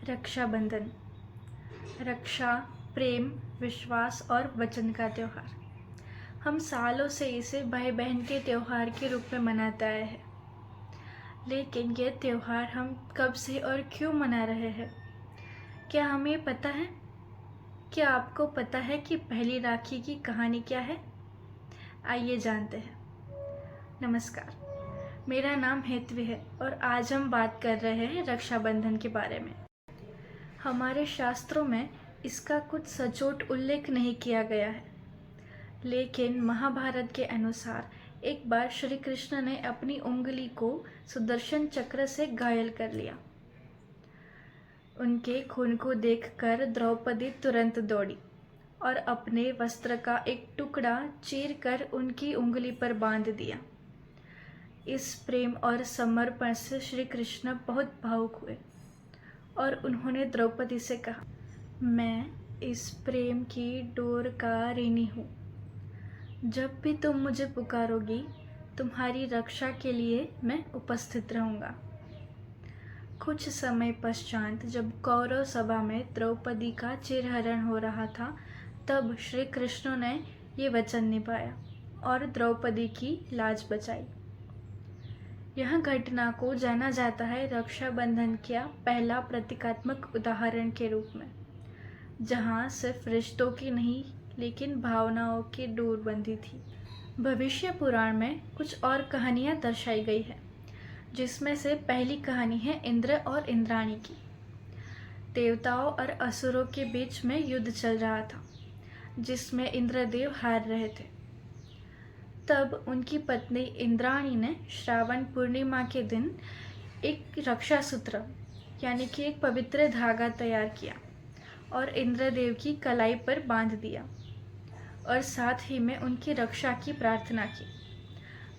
रक्षाबंधन। रक्षा, प्रेम, विश्वास और वचन का त्यौहार। हम सालों से इसे भाई बहन के त्यौहार के रूप में मनाते आए हैं। लेकिन यह त्यौहार हम कब से और क्यों मना रहे हैं, क्या हमें पता है? क्या आपको पता है कि पहली राखी की कहानी क्या है? आइए जानते हैं। नमस्कार, मेरा नाम हेतवी है और आज हम बात कर रहे हैं रक्षाबंधन के बारे में। हमारे शास्त्रों में इसका कुछ सचोट उल्लेख नहीं किया गया है, लेकिन महाभारत के अनुसार एक बार श्री कृष्ण ने अपनी उंगली को सुदर्शन चक्र से घायल कर लिया। उनके खून को देखकर द्रौपदी तुरंत दौड़ी और अपने वस्त्र का एक टुकड़ा चीरकर उनकी उंगली पर बांध दिया। इस प्रेम और समर्पण से श्री कृष्ण बहुत भावुक हुए और उन्होंने द्रौपदी से कहा, मैं इस प्रेम की डोर का ऋणी हूँ। जब भी तुम मुझे पुकारोगी, तुम्हारी रक्षा के लिए मैं उपस्थित रहूँगा। कुछ समय पश्चात जब कौरव सभा में द्रौपदी का चिरहरण हो रहा था, तब श्री कृष्ण ने ये वचन निभाया और द्रौपदी की लाज बचाई। यह घटना को जाना जाता है रक्षाबंधन का पहला प्रतीकात्मक उदाहरण के रूप में, जहाँ सिर्फ रिश्तों की नहीं लेकिन भावनाओं की डोर बंधी थी। भविष्य पुराण में कुछ और कहानियाँ दर्शाई गई है, जिसमें से पहली कहानी है इंद्र और इंद्राणी की। देवताओं और असुरों के बीच में युद्ध चल रहा था, जिसमें इंद्रदेव हार रहे थे। तब उनकी पत्नी इंद्राणी ने श्रावण पूर्णिमा के दिन एक रक्षा सूत्र यानी कि एक पवित्र धागा तैयार किया और इंद्रदेव की कलाई पर बांध दिया और साथ ही में उनकी रक्षा की प्रार्थना की।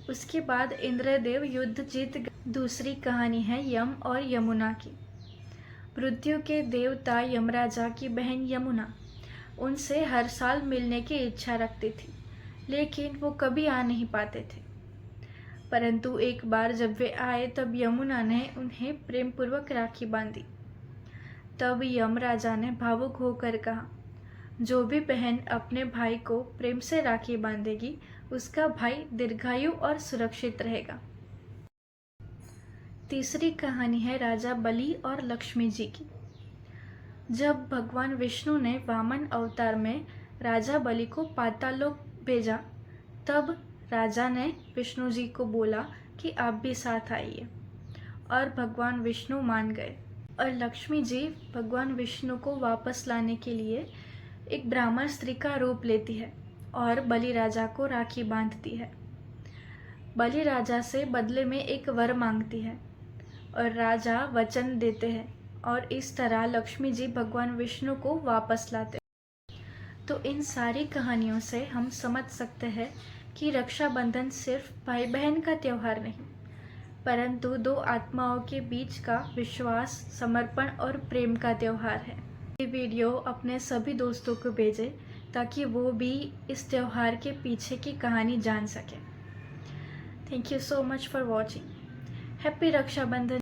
उसके बाद इंद्रदेव युद्ध जीत गए। दूसरी कहानी है यम और यमुना की। मृत्यु के देवता यमराजा की बहन यमुना उनसे हर साल मिलने की इच्छा रखती थी, लेकिन वो कभी आ नहीं पाते थे। परंतु एक बार जब वे आए, तब यमुना ने उन्हें प्रेम पूर्वक राखी बांधी। तब यमराजा ने भावुक होकर कहा, जो भी बहन अपने भाई को प्रेम से राखी बांधेगी, उसका भाई दीर्घायु और सुरक्षित रहेगा। तीसरी कहानी है राजा बलि और लक्ष्मी जी की। जब भगवान विष्णु ने वामन अवतार में राजा बलि को पातालोक भेजा, तब राजा ने विष्णु जी को बोला कि आप भी साथ आइए, और भगवान विष्णु मान गए। और लक्ष्मी जी भगवान विष्णु को वापस लाने के लिए एक ब्राह्मण स्त्री का रूप लेती है और बलि राजा को राखी बांधती है। बलि राजा से बदले में एक वर मांगती है और राजा वचन देते हैं, और इस तरह लक्ष्मी जी भगवान विष्णु को वापस लाते हैं। तो इन सारी कहानियों से हम समझ सकते हैं कि रक्षाबंधन सिर्फ भाई बहन का त्यौहार नहीं, परंतु दो आत्माओं के बीच का विश्वास, समर्पण और प्रेम का त्यौहार है। ये वीडियो अपने सभी दोस्तों को भेजें ताकि वो भी इस त्यौहार के पीछे की कहानी जान सकें। Thank you so much for watching. Happy Rakshabandhan.